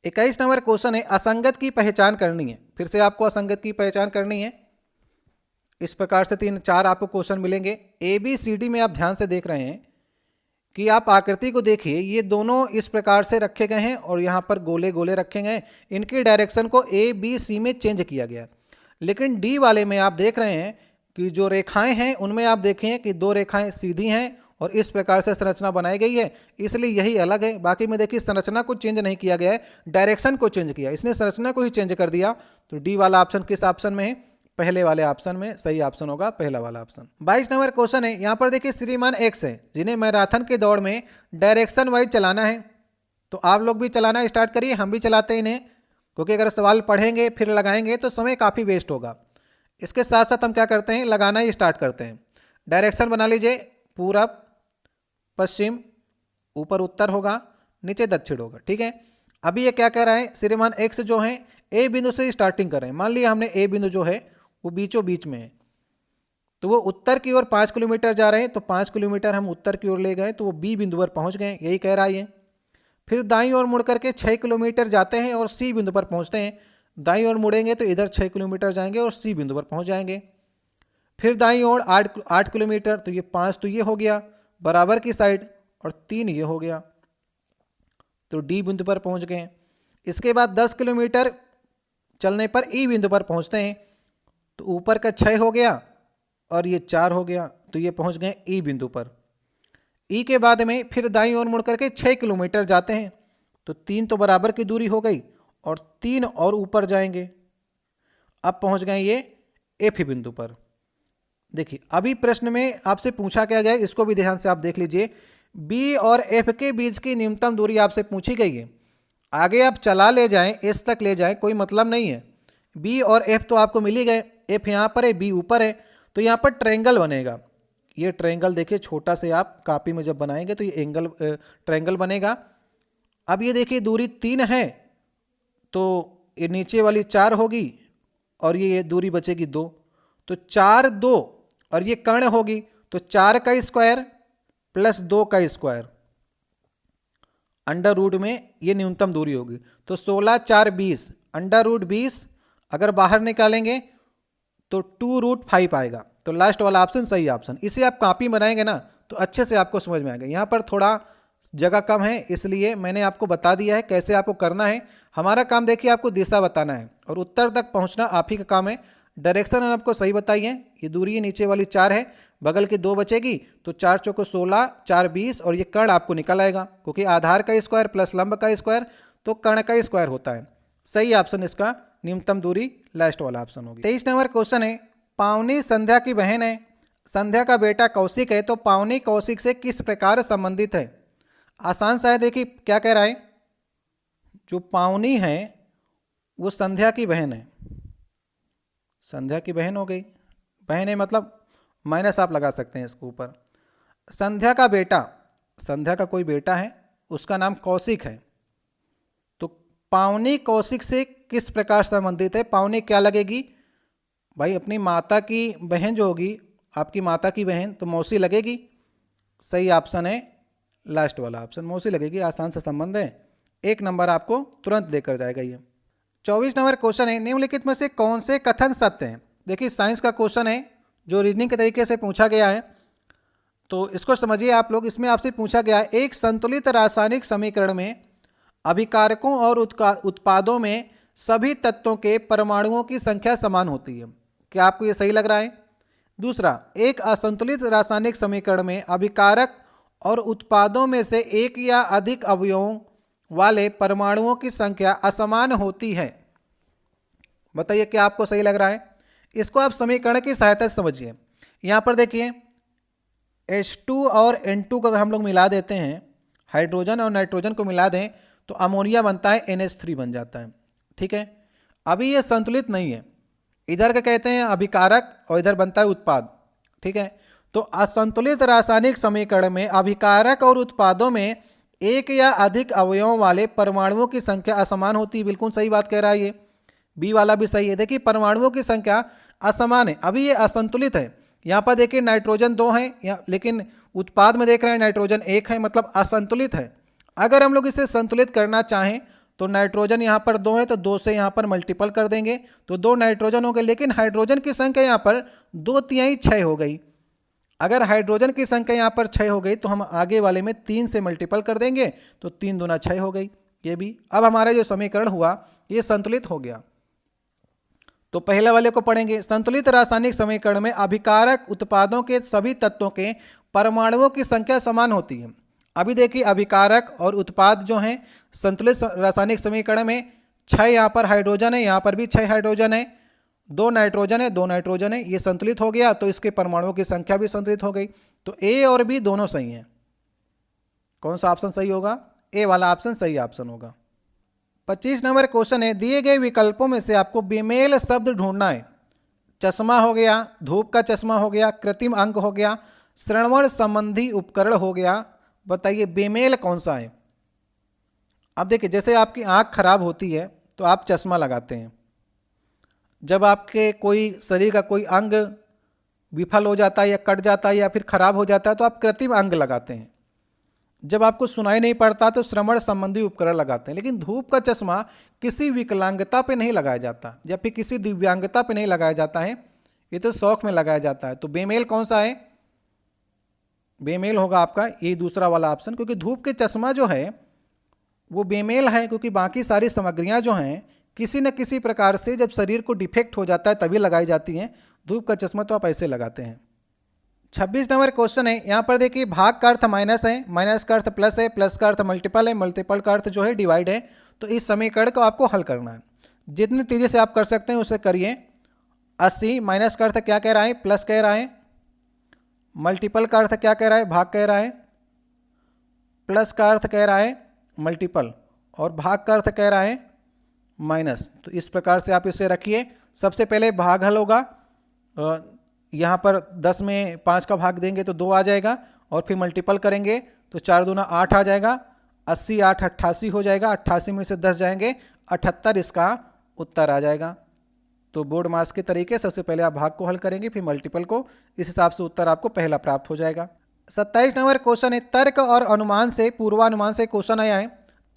A: 21 नंबर क्वेश्चन है, असंगत की पहचान करनी है। फिर से आपको असंगत की पहचान करनी है। इस प्रकार से 3-4 आपको क्वेश्चन मिलेंगे। ए बी सी डी में आप ध्यान से देख रहे हैं कि आप आकृति को देखिए, ये दोनों इस प्रकार से रखे गए हैं और यहाँ पर गोले गोले रखे गए हैं, इनकी डायरेक्शन को ए बी सी में चेंज किया गया। लेकिन डी वाले में आप देख रहे हैं कि जो रेखाएं हैं उनमें आप देखें कि 2 रेखाएं सीधी हैं और इस प्रकार से संरचना बनाई गई है, इसलिए यही अलग है। बाकी में देखिए संरचना को चेंज नहीं किया गया है, डायरेक्शन को चेंज किया, इसने संरचना को ही चेंज कर दिया। तो डी वाला ऑप्शन किस ऑप्शन में है, पहले वाले ऑप्शन में। सही ऑप्शन होगा पहला वाला ऑप्शन। 22 नंबर क्वेश्चन है, यहाँ पर देखिए श्रीमान एक्स है जिन्हें मैराथन के दौड़ में डायरेक्शन वाइज चलाना है। तो आप लोग भी चलाना स्टार्ट करिए, हम भी चलाते हैं इन्हें, क्योंकि अगर सवाल पढ़ेंगे फिर लगाएंगे तो समय काफ़ी वेस्ट होगा। इसके साथ साथ हम क्या करते हैं, लगाना ही स्टार्ट करते हैं। डायरेक्शन बना लीजिए, पूरब पश्चिम, ऊपर उत्तर होगा, नीचे दक्षिण होगा, ठीक है। अभी ये क्या कह रहा है, श्रीमान एक्स जो है ए बिंदु से स्टार्टिंग कर रहे हैं। मान लिया हमने ए बिंदु जो है वो बीचों बीच में है, तो वो उत्तर की ओर 5 किलोमीटर जा रहे हैं, तो 5 किलोमीटर हम उत्तर की ओर ले गए तो वो बी बिंदु पर पहुंच गए, यही कह रहा है ये। फिर दाईं ओर मुड़ करके 6 किलोमीटर जाते हैं और सी बिंदु पर पहुंचते हैं। दाईं ओर मुड़ेंगे तो इधर 6 किलोमीटर जाएंगे और सी बिंदु पर पहुंच जाएंगे। फिर दाईं ओर 8 किलोमीटर, तो ये 5 तो ये हो गया बराबर की साइड और 3 ये हो गया, तो डी बिंदु पर पहुंच गए। इसके बाद 10 किलोमीटर चलने पर ई बिंदु पर पहुंचते हैं, तो ऊपर का 6 हो गया और ये 4 हो गया, तो ये पहुंच गए ई बिंदु पर। ई के बाद में फिर दाईं ओर मुड़ करके 6 किलोमीटर जाते हैं, तो 3 तो बराबर की दूरी हो गई और 3 और ऊपर जाएंगे, अब पहुंच गए ये एफ बिंदु पर। देखिए अभी प्रश्न में आपसे पूछा क्या गया है, इसको भी ध्यान से आप देख लीजिए। बी और एफ के बीच की न्यूनतम दूरी आपसे पूछी गई है। आगे आप चला ले जाएं, एस तक ले जाएं, कोई मतलब नहीं है। बी और एफ तो आपको मिल ही गए, एफ यहाँ पर है, बी ऊपर है, तो यहाँ पर ट्रायंगल बनेगा। ये ट्रायंगल देखिए छोटा से आप कॉपी में जब बनाएंगे तो ये ट्रायंगल बनेगा। अब ये देखिए दूरी 3 है, तो ये नीचे वाली 4 होगी और ये दूरी बचेगी 2, तो 4 2 और ये कर्ण होगी, तो 4 का स्क्वायर प्लस 2 का स्क्वायर अंडर रूट में ये न्यूनतम दूरी होगी, तो 16 4 20, अंडर रूट 20 अगर बाहर निकालेंगे तो 2 रूट 5 आएगा। तो लास्ट वाला ऑप्शन सही ऑप्शन। इसे आप कॉपी बनाएंगे ना तो अच्छे से आपको समझ में आएगा। यहाँ पर थोड़ा जगह कम है, इसलिए मैंने आपको बता दिया है कैसे आपको करना है। हमारा काम देखिए आपको दिशा बताना है और उत्तर तक पहुँचना आप ही का काम है। डायरेक्शन आपको सही बताई है, ये दूरी नीचे वाली 4 है, बगल की 2 बचेगी, तो 4 चौको 16 4 20 और ये कर्ण आपको निकल आएगा, क्योंकि आधार का स्क्वायर प्लस लंब का स्क्वायर तो कर्ण का स्क्वायर होता है। सही ऑप्शन इसका न्यूनतम दूरी लास्ट वाला ऑप्शन होगी। 23 नंबर क्वेश्चन है, पावनी संध्या की बहन है, संध्या का बेटा कौशिक है, तो पावनी कौशिक से किस प्रकार संबंधित है। आसान सा है, देखिए क्या कह रहा है, जो पावनी है वो संध्या की बहन है, संध्या की बहन हो गई, बहन है मतलब माइनस आप लगा सकते हैं इसके ऊपर। संध्या का बेटा, संध्या का कोई बेटा है, उसका नाम कौशिक है, तो पावनी कौशिक से किस प्रकार संबंधित है? पावनी क्या लगेगी भाई? अपनी माता की बहन जो होगी, आपकी माता की बहन, तो मौसी लगेगी। सही ऑप्शन है लास्ट वाला ऑप्शन, मौसी लगेगी। आसान से संबंध है, 1 नंबर आपको तुरंत देकर जाएगा ये। 24 नंबर क्वेश्चन है, निम्नलिखित में से कौन से कथन सत्य हैं? देखिए साइंस का क्वेश्चन है जो रीजनिंग के तरीके से पूछा गया है, तो इसको समझिए आप लोग। इसमें आपसे पूछा गया है, एक संतुलित रासायनिक समीकरण में अभिकारकों और उत्पादों में सभी तत्वों के परमाणुओं की संख्या समान होती है। क्या आपको ये सही लग रहा है? दूसरा, एक असंतुलित रासायनिक समीकरण में अभिकारक और उत्पादों में से एक या अधिक अवयवों वाले परमाणुओं की संख्या असमान होती है। बताइए क्या आपको सही लग रहा है? इसको आप समीकरण की सहायता से समझिए। यहाँ पर देखिए H2 और N2 को अगर हम लोग मिला देते हैं, हाइड्रोजन और नाइट्रोजन को मिला दें तो अमोनिया बनता है, NH3 बन जाता है। ठीक है, अभी ये संतुलित नहीं है, इधर का कहते हैं अभिकारक और इधर बनता है उत्पाद। ठीक है, तो असंतुलित रासायनिक समीकरण में अभिकारक और उत्पादों में एक या अधिक अवयवों वाले परमाणुओं की संख्या असमान होती है। बिल्कुल सही बात कह रहा है ये, बी वाला भी सही है। देखिए परमाणुओं की संख्या असमान है, अभी ये असंतुलित है। यहाँ पर देखिए नाइट्रोजन 2 है, लेकिन उत्पाद में देख रहे हैं नाइट्रोजन 1 है, मतलब असंतुलित है। अगर हम लोग इसे संतुलित करना चाहें तो नाइट्रोजन यहाँ पर 2 है तो 2 से यहाँ पर मल्टीपल कर देंगे तो 2 नाइट्रोजन हो गए, लेकिन हाइड्रोजन की संख्या यहाँ पर 2 6 हो गई। अगर हाइड्रोजन की संख्या यहाँ पर 6 हो गई तो हम आगे वाले में 3 से मल्टीपल कर देंगे तो 3 दूना 6 हो गई, ये भी। अब हमारा जो समीकरण हुआ ये संतुलित हो गया। तो पहले वाले को पढ़ेंगे, संतुलित रासायनिक समीकरण में अभिकारक उत्पादों के सभी तत्वों के परमाणुओं की संख्या समान होती है। अभी देखिए अभिकारक और उत्पाद जो हैं संतुलित रासायनिक समीकरण में 6 यहाँ पर हाइड्रोजन है, यहाँ पर भी 6 हाइड्रोजन है, 2 नाइट्रोजन है, 2 नाइट्रोजन है, ये संतुलित हो गया तो इसके परमाणुओं की संख्या भी संतुलित हो गई। तो ए और बी दोनों सही हैं। कौन सा ऑप्शन सही होगा? ए वाला ऑप्शन सही ऑप्शन होगा। 25 नंबर क्वेश्चन है, दिए गए विकल्पों में से आपको बेमेल शब्द ढूंढना है। चश्मा हो गया, धूप का चश्मा हो गया, कृत्रिम अंग हो गया, श्रवण संबंधी उपकरण हो गया। बताइए बेमेल कौन सा है? अब देखिए जैसे आपकी आंख खराब होती है तो आप चश्मा लगाते हैं, जब आपके कोई शरीर का कोई अंग विफल हो जाता है या कट जाता है या फिर खराब हो जाता है तो आप कृत्रिम अंग लगाते हैं, जब आपको सुनाई नहीं पड़ता तो श्रवण संबंधी उपकरण लगाते हैं। लेकिन धूप का चश्मा किसी विकलांगता पे नहीं लगाया जाता या फिर किसी दिव्यांगता पे नहीं लगाया जाता है, ये तो शौक में लगाया जाता है। तो बेमेल कौन सा है? बेमेल होगा आपका ये दूसरा वाला ऑप्शन, क्योंकि धूप के चश्मा जो है वो बेमेल है, क्योंकि बाकी सारी सामग्रियां जो हैं किसी न किसी प्रकार से जब शरीर को डिफेक्ट हो जाता है तभी लगाई जाती हैं। धूप का चश्मा तो आप ऐसे लगाते हैं। 26 नंबर क्वेश्चन है, यहाँ पर देखिए भाग का अर्थ माइनस है, माइनस का अर्थ प्लस है, प्लस का अर्थ मल्टीपल है, मल्टीपल का अर्थ जो है डिवाइड है। तो इस समीकरण को आपको हल करना है, जितनी तेजी से आप कर सकते हैं उसे करिए। 80 माइनस का अर्थ क्या कह रहा है? प्लस कह रहा है। मल्टीपल का अर्थ क्या कह रहा है? भाग कह रहा है। प्लस का अर्थ कह रहा है मल्टीपल और भाग का अर्थ कह रहा है माइनस। तो इस प्रकार से आप इसे रखिए। सबसे पहले भाग हल होगा, यहाँ पर 10 में 5 का भाग देंगे तो 2 आ जाएगा और फिर मल्टीपल करेंगे तो 4 दूना 8 आ जाएगा। 80 8 88 हो जाएगा, 88 में से 10 जाएंगे 78 इसका उत्तर आ जाएगा। तो बोर्ड मास के तरीके सबसे पहले आप भाग को हल करेंगे फिर मल्टीपल को, इस हिसाब से उत्तर आपको पहला प्राप्त हो जाएगा। 27 नंबर क्वेश्चन है, तर्क और अनुमान से पूर्वानुमान से क्वेश्चन आया है।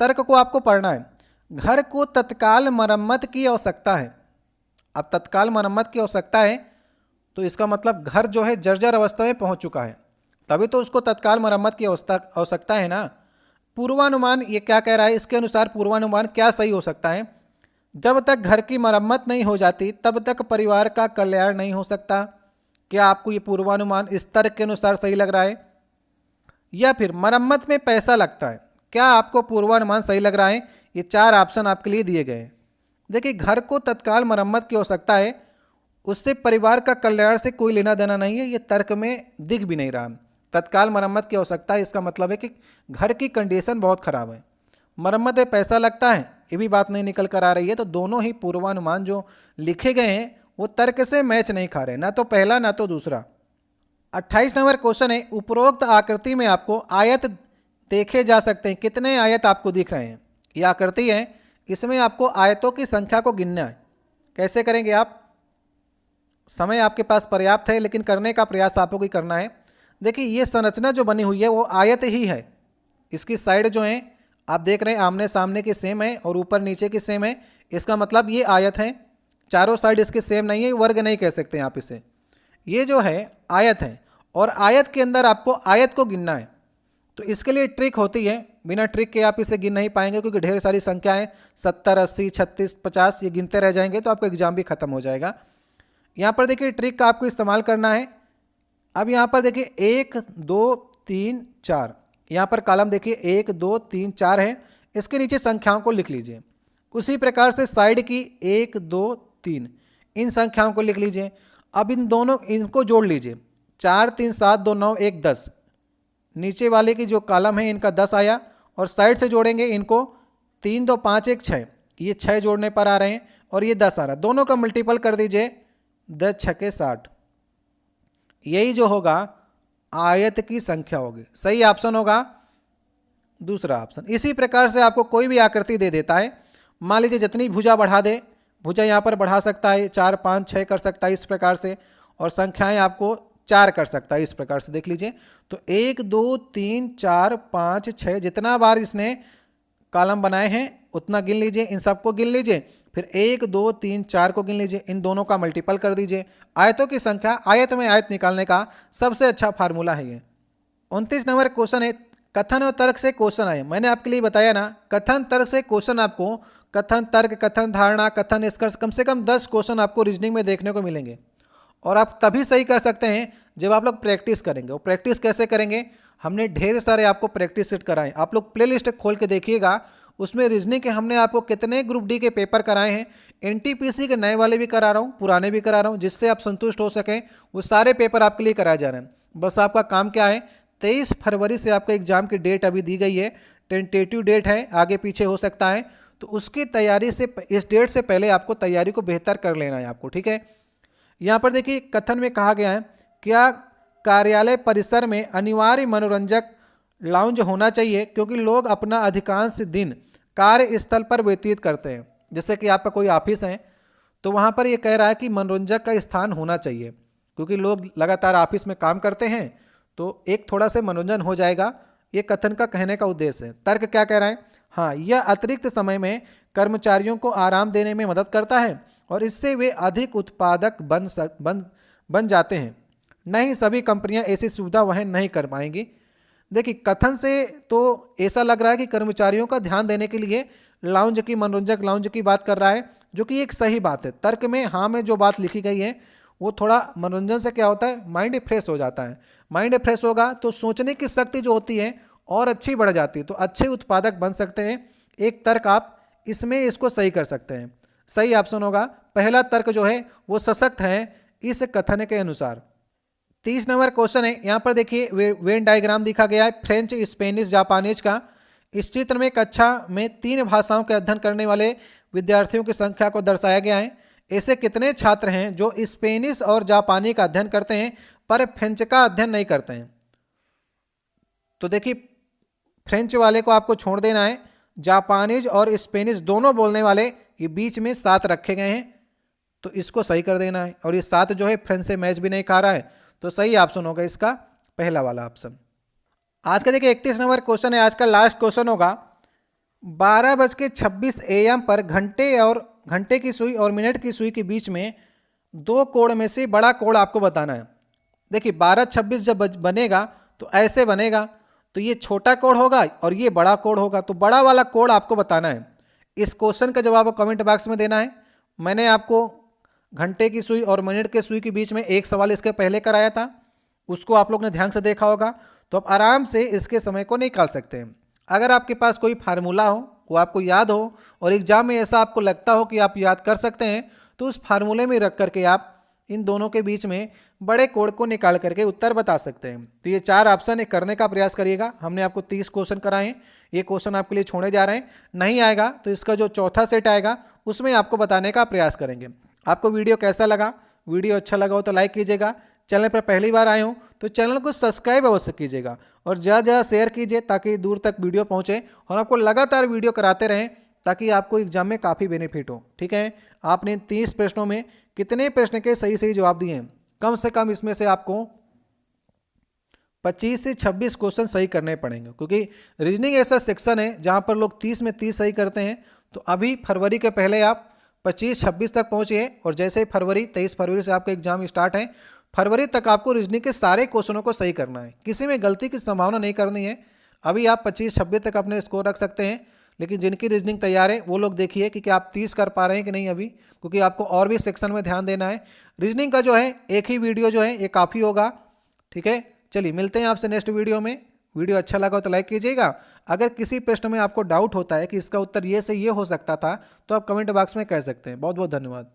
A: तर्क को आपको पढ़ना है। घर को तत्काल मरम्मत की आवश्यकता है। अब तत्काल मरम्मत की आवश्यकता है तो इसका मतलब घर जो है जर्जर अवस्था में पहुंच चुका है, तभी तो उसको तत्काल मरम्मत की आवश्यकता है ना। पूर्वानुमान ये क्या कह रहा है? इसके अनुसार पूर्वानुमान क्या सही हो सकता है? जब तक घर की मरम्मत नहीं हो जाती तब तक परिवार का कल्याण नहीं हो सकता। क्या आपको ये पूर्वानुमान इस तर्क के अनुसार सही लग रहा है? या फिर मरम्मत में पैसा लगता है, क्या आपको पूर्वानुमान सही लग रहा है? ये 4 ऑप्शन आपके लिए दिए गए हैं। देखिए घर को तत्काल मरम्मत की आवश्यकता है, उससे परिवार का कल्याण से कोई लेना देना नहीं है, ये तर्क में दिख भी नहीं रहा। तत्काल मरम्मत की आवश्यकता है इसका मतलब है कि घर की कंडीशन बहुत ख़राब है, मरम्मत में पैसा लगता है, ये भी बात नहीं निकल कर आ रही है। तो दोनों ही पूर्वानुमान जो लिखे गए हैं वो तर्क से मैच नहीं खा रहे, ना तो पहला ना तो दूसरा। 28 नंबर क्वेश्चन है, उपरोक्त आकृति में आपको आयत देखे जा सकते हैं। कितने आयत आपको दिख रहे हैं? ये आकृति है, इसमें आपको आयतों की संख्या को गिनना है। कैसे करेंगे आप? समय आपके पास पर्याप्त है, लेकिन करने का प्रयास आपको ही करना है। देखिए ये संरचना जो बनी हुई है वो आयत ही है। इसकी साइड जो है आप देख रहे हैं आमने सामने की सेम है और ऊपर नीचे की सेम है, इसका मतलब ये आयत है। चारों साइड इसके सेम नहीं है, वर्ग नहीं कह सकते आप इसे। ये जो है आयत है और आयत के अंदर आपको आयत को गिनना है। तो इसके लिए ट्रिक होती है, बिना ट्रिक के आप इसे गिन नहीं पाएंगे क्योंकि ढेर सारी संख्याएं 70, 80, 36, 50 ये गिनते रह जाएंगे तो आपका एग्जाम भी खत्म हो जाएगा। यहाँ पर देखिए ट्रिक का आपको इस्तेमाल करना है। अब यहाँ पर देखिए 1, 2, 3, 4, यहाँ पर कॉलम देखिए 1, 2, 3, 4 है। इसके नीचे संख्याओं को लिख लीजिए। उसी प्रकार से साइड की 1, 2, 3 इन संख्याओं को लिख लीजिए। अब इन दोनों इनको जोड़ लीजिए। 4, 3, 7, 2, 9, 1, 10। नीचे वाले की जो कॉलम है इनका 10 आया और साइड से जोड़ेंगे इनको 3, 2, 5, 1, 6। ये 6 जोड़ने पर आ रहे हैं और ये 10 आ रहा है। दोनों का मल्टीपल कर दीजिए, 10 छके 60। यही जो होगा आयत की संख्या होगी। सही ऑप्शन होगा दूसरा ऑप्शन। इसी प्रकार से आपको कोई भी आकृति दे देता है, मान लीजिए जितनी भुजा बढ़ा दे, भुजा यहाँ पर बढ़ा सकता है 4, 5, 6 कर सकता है इस प्रकार से, और संख्याएं आपको 4 कर सकता है इस प्रकार से। देख लीजिए तो 1, 2, 3, 4, 5, 6 जितना बार इसने कॉलम बनाए हैं उतना गिन लीजिए, इन सबको गिन लीजिए, फिर 1, 2, 3, 4 को गिन लीजिए, इन दोनों का मल्टीपल कर दीजिए। आयतों की संख्या, आयत में आयत निकालने का सबसे अच्छा फार्मूला है ये। 29 नंबर क्वेश्चन है, कथन और तर्क से क्वेश्चन आए। मैंने आपके लिए बताया ना, कथन तर्क से क्वेश्चन आपको, कथन तर्क, कथन धारणा, कथन निष्कर्ष, कम से कम 10 क्वेश्चन आपको रीजनिंग में देखने को मिलेंगे। और आप तभी सही कर सकते हैं जब आप लोग प्रैक्टिस करेंगे। और प्रैक्टिस कैसे करेंगे? हमने ढेर सारे आपको प्रैक्टिस सेट कराए। आप लोग प्लेलिस्ट खोल के देखिएगा, उसमें रीजनिंग के हमने आपको कितने ग्रुप डी के पेपर कराए हैं। एनटीपीसी के नए वाले भी करा रहा हूँ, पुराने भी करा रहा हूँ, जिससे आप संतुष्ट हो सकें। वो सारे पेपर आपके लिए कराए जा रहे हैं। बस आपका काम क्या है, 23 फरवरी से आपका एग्जाम की डेट अभी दी गई है, टेंटेटिव डेट है, आगे पीछे हो सकता है। तो उसकी तैयारी से, इस डेट से पहले आपको तैयारी को बेहतर कर लेना है आपको, ठीक है। यहाँ पर देखिए कथन में कहा गया है, क्या कार्यालय परिसर में अनिवार्य मनोरंजक लाउंज होना चाहिए क्योंकि लोग अपना अधिकांश दिन कार्यस्थल पर व्यतीत करते हैं। जैसे कि आपका कोई ऑफिस है तो वहाँ पर ये कह रहा है कि मनोरंजक का स्थान होना चाहिए क्योंकि लोग लगातार ऑफिस में काम करते हैं, तो एक थोड़ा सा मनोरंजन हो जाएगा। ये कथन का कहने का उद्देश्य है। तर्क क्या कह रहा है? हाँ, यह अतिरिक्त समय में कर्मचारियों को आराम देने में मदद करता है और इससे वे अधिक उत्पादक बन जाते हैं। नहीं सभी कंपनियां ऐसी सुविधा वहन नहीं कर पाएंगी। देखिए कथन से तो ऐसा लग रहा है कि कर्मचारियों का ध्यान देने के लिए लाउंज की, मनोरंजक लाउंज की बात कर रहा है, जो कि एक सही बात है। तर्क में हाँ में जो बात लिखी गई है वो थोड़ा मनोरंजन से क्या होता है, माइंड फ्रेश हो जाता है। माइंड फ्रेश होगा तो सोचने की शक्ति जो होती है और अच्छी बढ़ जाती है, तो अच्छे उत्पादक बन सकते हैं। एक तर्क आप इसमें इसको सही कर सकते हैं। सही ऑप्शन होगा पहला तर्क जो है वो सशक्त है इस कथन के अनुसार। 30 नंबर क्वेश्चन है, यहाँ पर देखिए वेन डायग्राम दिखा गया है फ्रेंच, स्पेनिश, जापानीज का। इस चित्र में कक्षा में 3 भाषाओं के अध्ययन करने वाले विद्यार्थियों की संख्या को दर्शाया गया है। ऐसे कितने छात्र हैं जो स्पेनिश और जापानी का अध्ययन करते हैं पर फ्रेंच का अध्ययन नहीं करते हैं? तो देखिए फ्रेंच वाले को आपको छोड़ देना है, जापानीज और स्पेनिश दोनों बोलने वाले ये बीच में 7 रखे गए हैं, तो इसको सही कर देना है। और ये 7 जो है फ्रेंच से मैच भी नहीं खा रहा है, तो सही ऑप्शन होगा इसका पहला वाला ऑप्शन। आज का देखिए 31 नंबर क्वेश्चन है, आज का लास्ट क्वेश्चन होगा। 12:26 AM पर घंटे की सुई और मिनट की सुई के बीच में 2 कोण में से बड़ा कोण आपको बताना है। देखिए 12:26 जब बनेगा तो ऐसे बनेगा, तो ये छोटा कोण होगा और ये बड़ा कोण होगा, तो बड़ा वाला कोण आपको बताना है। इस क्वेश्चन का जवाब कमेंट बॉक्स में देना है। मैंने आपको घंटे की सुई और मिनट के सुई के बीच में एक सवाल इसके पहले कराया था, उसको आप लोग ने ध्यान से देखा होगा, तो आप आराम से इसके समय को निकाल सकते हैं। अगर आपके पास कोई फार्मूला हो, वो आपको याद हो और एग्जाम में ऐसा आपको लगता हो कि आप याद कर सकते हैं, तो उस फार्मूले में रख करके आप इन दोनों के बीच में बड़े कोण को निकाल करके उत्तर बता सकते हैं। तो ये 4 ऑप्शन है, करने का प्रयास करिएगा। हमने आपको 30 क्वेश्चन कराए हैं, ये क्वेश्चन आपके लिए छोड़े जा रहे हैं। नहीं आएगा तो इसका जो चौथा सेट आएगा उसमें आपको बताने का प्रयास करेंगे। आपको वीडियो कैसा लगा? वीडियो अच्छा लगा हो तो लाइक कीजिएगा। चैनल पर पहली बार आए हो तो चैनल को सब्सक्राइब अवश्य कीजिएगा और ज़्यादा ज़्यादा शेयर कीजिए ताकि दूर तक वीडियो पहुंचे और आपको लगातार वीडियो कराते रहें ताकि आपको एग्जाम में काफ़ी बेनिफिट हो। ठीक है, आपने 30 प्रश्नों में कितने प्रश्न के सही सही जवाब दिए हैं? कम से कम इसमें से आपको 25 से 26 क्वेश्चन सही करने पड़ेंगे, क्योंकि रीजनिंग ऐसा सेक्शन है जहां पर लोग 30 में 30 सही करते हैं। तो अभी फरवरी के पहले आप 25-26 तक पहुंचे हैं, और जैसे ही 23 फरवरी से आपका एग्जाम स्टार्ट है, फरवरी तक आपको रीजनिंग के सारे क्वेश्चनों को सही करना है, किसी में गलती की संभावना नहीं करनी है। अभी आप 25-26 तक अपने स्कोर रख सकते हैं, लेकिन जिनकी रीजनिंग तैयार है वो लोग देखिए कि क्या आप 30 कर पा रहे हैं कि नहीं अभी, क्योंकि आपको और भी सेक्शन में ध्यान देना है। रीजनिंग का जो है एक ही वीडियो जो है ये काफ़ी होगा। ठीक है, चलिए मिलते हैं आपसे नेक्स्ट वीडियो में। वीडियो अच्छा लगा तो लाइक कीजिएगा। अगर किसी प्रश्न में आपको डाउट होता है कि इसका उत्तर ये से ये हो सकता था, तो आप कमेंट बॉक्स में कह सकते हैं। बहुत बहुत धन्यवाद।